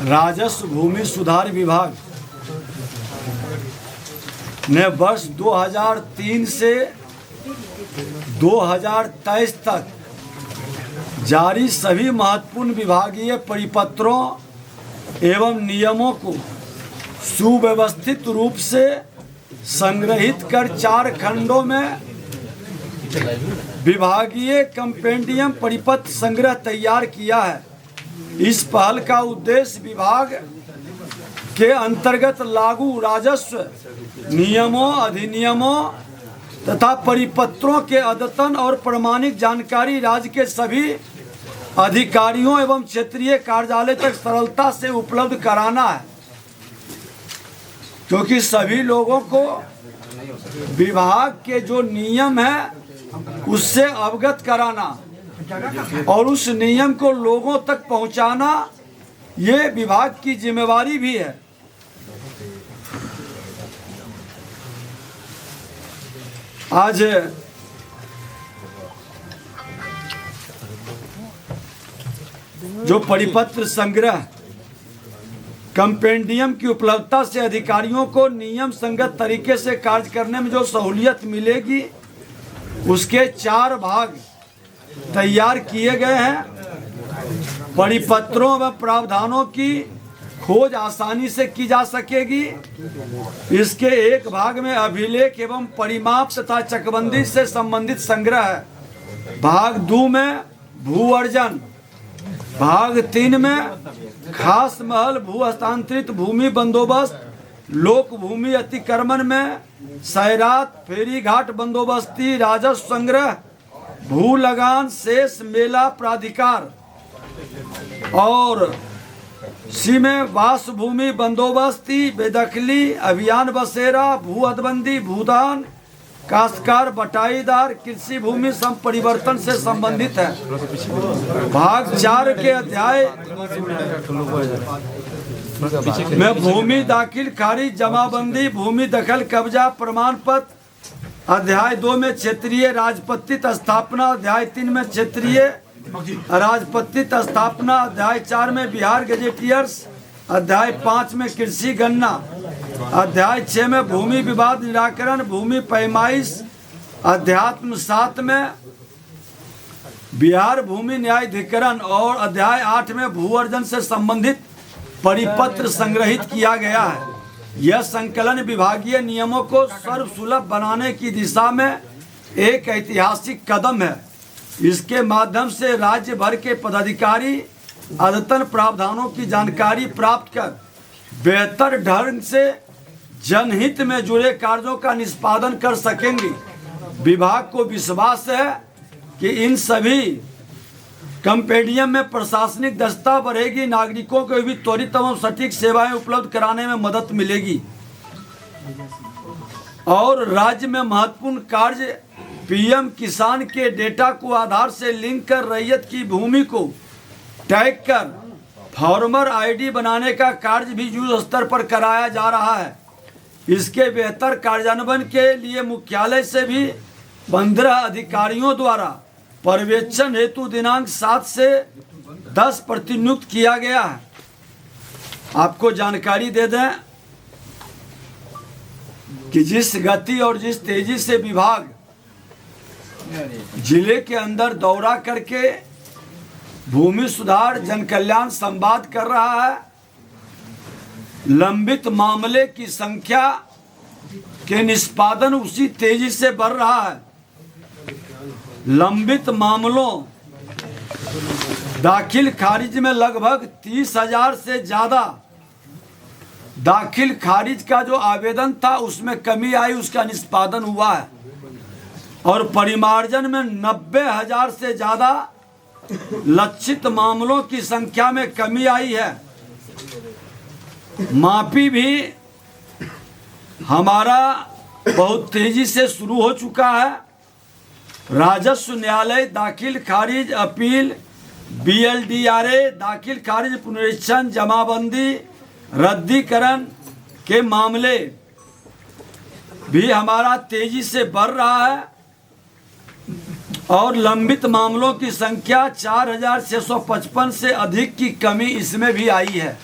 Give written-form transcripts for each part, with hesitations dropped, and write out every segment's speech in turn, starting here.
राजस्व भूमि सुधार विभाग ने वर्ष 2003 से 2023 तक जारी सभी महत्वपूर्ण विभागीय परिपत्रों एवं नियमों को सुव्यवस्थित रूप से संग्रहित कर 4 खंडों में विभागीय कंपेंडियम परिपत्र संग्रह तैयार किया है। इस पहल का उद्देश्य विभाग के अंतर्गत लागू राजस्व नियमों, अधिनियमों तथा परिपत्रों के अद्यतन और प्रमाणिक जानकारी राज्य के सभी अधिकारियों एवं क्षेत्रीय कार्यालय तक सरलता से उपलब्ध कराना है, क्योंकि सभी लोगों को विभाग के जो नियम है उससे अवगत कराना और उस नियम को लोगों तक पहुंचाना ये विभाग की जिम्मेवारी भी है। आज जो परिपत्र संग्रह कंपेंडियम की उपलब्धता से अधिकारियों को नियम संगत तरीके से कार्य करने में जो सहूलियत मिलेगी उसके 4 भाग तैयार किए गए हैं। परिपत्रों व प्रावधानों की खोज आसानी से की जा सकेगी। इसके एक भाग में अभिलेख एवं परिमाप तथा चकबंदी से संबंधित संग्रह है। भाग 2 में भू अर्जन, भाग 3 में खास महल भू हस्तांतरित भूमि बंदोबस्त, लोक भूमि अतिक्रमण में सैरात फेरी घाट बंदोबस्ती, राजस्व संग्रह, भू लगान, शेष मेला प्राधिकार और सी में वास भूमि बंदोबस्ती, बेदखली अभियान, बसेरा, भू हदबंदी, भूदान, काश्तकार, बटाईदार, कृषि भूमि परिवर्तन से संबंधित है। भाग 4 के अध्याय में भूमि दाखिल खारिज, जमाबंदी, भूमि दखल कब्जा प्रमाण पत्र, अध्याय 2 में क्षेत्रीय राजपत्रित स्थापना, अध्याय 3 में क्षेत्रीय राजपत्रित स्थापना, अध्याय 4 में बिहार गजेटियर्स, अध्याय 5 में कृषि गणना, अध्याय 6 में भूमि विवाद निराकरण, भूमि पैमाइश, अध्यात्म 7 में बिहार भूमि न्यायाधिकरण और अध्याय 8 में भू अर्जन से संबंधित परिपत्र संग्रहित किया गया है। यह संकलन विभागीय नियमों को सर्वसुलभ बनाने की दिशा में एक ऐतिहासिक कदम है। इसके माध्यम से राज्य भर के पदाधिकारी अद्यतन प्रावधानों की जानकारी प्राप्त कर बेहतर ढंग से जनहित में जुड़े कार्यों का निष्पादन कर सकेंगे। विभाग को विश्वास है कि इन सभी कंपेंडियम में प्रशासनिक दक्षता बढ़ेगी, नागरिकों को भी त्वरित एवं सटीक सेवाएं उपलब्ध कराने में मदद मिलेगी और राज्य में महत्वपूर्ण कार्य पीएम किसान के डेटा को आधार से लिंक कर रैयत की भूमि को टैग कर फार्मर आईडी बनाने का कार्य भी युद्ध स्तर पर कराया जा रहा है। इसके बेहतर कार्यान्वयन के लिए मुख्यालय से भी 15 अधिकारियों द्वारा पर्यवेक्षण हेतु दिनांक 7 से 10 प्रतिनियुक्त किया गया है। आपको जानकारी दे दें कि जिस गति और जिस तेजी से विभाग जिले के अंदर दौरा करके भूमि सुधार जन कल्याण संवाद कर रहा है, लंबित मामले की संख्या के निष्पादन उसी तेजी से बढ़ रहा है। लंबित मामलों दाखिल खारिज में लगभग 30,000 से ज्यादा दाखिल खारिज का जो आवेदन था उसमें कमी आई, उसका निष्पादन हुआ है और परिमार्जन में 90,000 से ज्यादा लक्षित मामलों की संख्या में कमी आई है। माफी भी हमारा बहुत तेजी से शुरू हो चुका है। राजस्व न्यायालय दाखिल खारिज, अपील, बीएलडीआरए, दाखिल खारिज, पुनरीक्षण, जमाबंदी, रद्दीकरण के मामले भी हमारा तेजी से बढ़ रहा है और लंबित मामलों की संख्या 4,655 से अधिक की कमी इसमें भी आई है।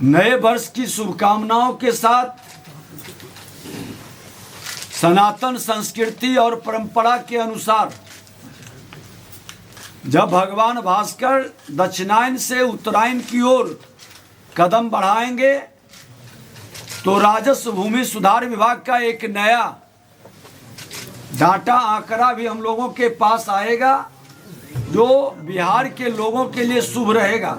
नए वर्ष की शुभकामनाओं के साथ सनातन संस्कृति और परंपरा के अनुसार जब भगवान भास्कर दक्षिणायन से उत्तरायण की ओर कदम बढ़ाएंगे तो राजस्व भूमि सुधार विभाग का एक नया डाटा आंकड़ा भी हम लोगों के पास आएगा जो बिहार के लोगों के लिए शुभ रहेगा।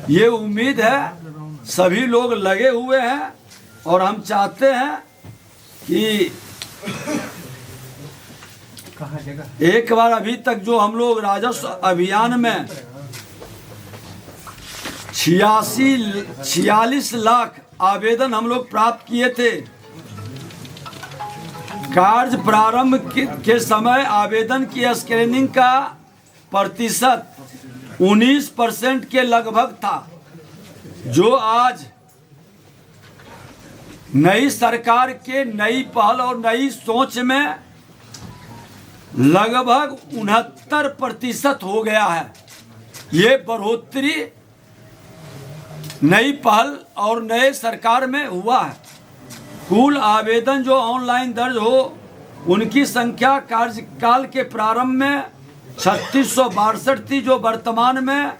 ये उम्मीद है, सभी लोग लगे हुए हैं और हम चाहते हैं कि एक बार अभी तक जो हम लोग राजस्व अभियान में 46 लाख आवेदन हम लोग प्राप्त किए थे। कार्य प्रारंभ के समय आवेदन की स्क्रीनिंग का प्रतिशत 19% के लगभग था, जो आज नई सरकार के नई पहल और नई सोच में लगभग 69% हो गया है। ये बढ़ोतरी नई पहल और नए सरकार में हुआ है। कुल आवेदन जो ऑनलाइन दर्ज हो उनकी संख्या कार्यकाल के प्रारंभ में 3662 थी, जो वर्तमान में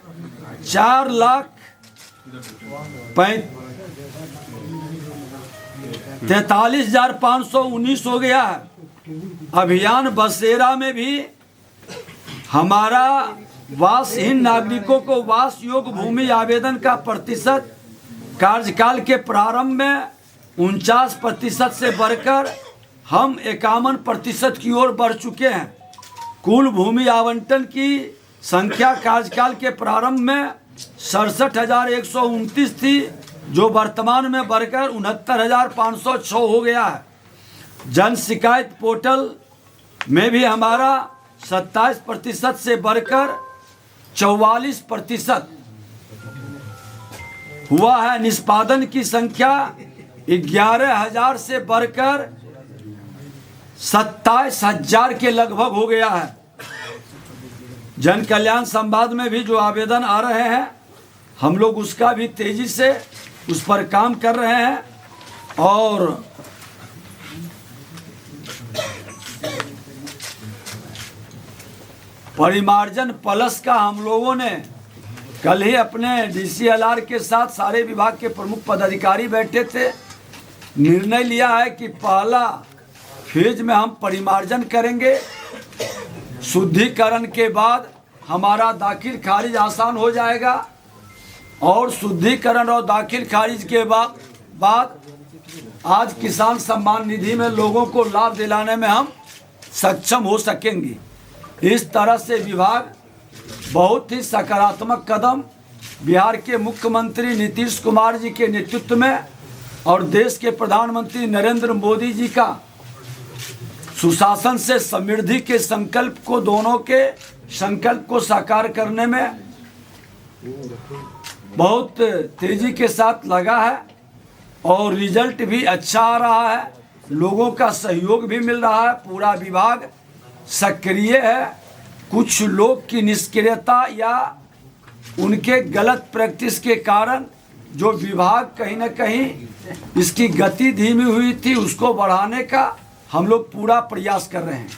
4,43,519 हो गया है। अभियान बसेरा में भी हमारा वासहीन नागरिकों को वास योग्य भूमि आवेदन का प्रतिशत कार्यकाल के प्रारंभ में 49% से बढ़कर हम 51% की ओर बढ़ चुके हैं। कुल भूमि आवंटन की संख्या कार्यकाल के प्रारंभ में 67,129 थी, जो वर्तमान में बढ़कर 69,506 हो गया है। जन शिकायत पोर्टल में भी हमारा 27% से बढ़कर 44% हुआ है। निष्पादन की संख्या 11,000 से बढ़कर 27,000 के लगभग हो गया है। जन कल्याण संवाद में भी जो आवेदन आ रहे हैं, हम लोग उसका भी तेजी से उस पर काम कर रहे हैं और परिमार्जन प्लस का हम लोगों ने कल ही अपने DCLR के साथ सारे विभाग के प्रमुख पदाधिकारी बैठे थे। निर्णय लिया है कि पहला फेज में हम परिमार्जन करेंगे। शुद्धिकरण के बाद हमारा दाखिल खारिज आसान हो जाएगा और शुद्धिकरण और दाखिल खारिज के बाद आज किसान सम्मान निधि में लोगों को लाभ दिलाने में हम सक्षम हो सकेंगे। इस तरह से विभाग बहुत ही सकारात्मक कदम बिहार के मुख्यमंत्री नीतीश कुमार जी के नेतृत्व में और देश के प्रधानमंत्री नरेंद्र मोदी जी का सुशासन से समृद्धि के संकल्प को, दोनों के संकल्प को साकार करने में बहुत तेजी के साथ लगा है और रिजल्ट भी अच्छा आ रहा है। लोगों का सहयोग भी मिल रहा है। पूरा विभाग सक्रिय है। कुछ लोग की निष्क्रियता या उनके गलत प्रैक्टिस के कारण जो विभाग कहीं ना कहीं इसकी गति धीमी हुई थी, उसको बढ़ाने का हम लोग पूरा प्रयास कर रहे हैं।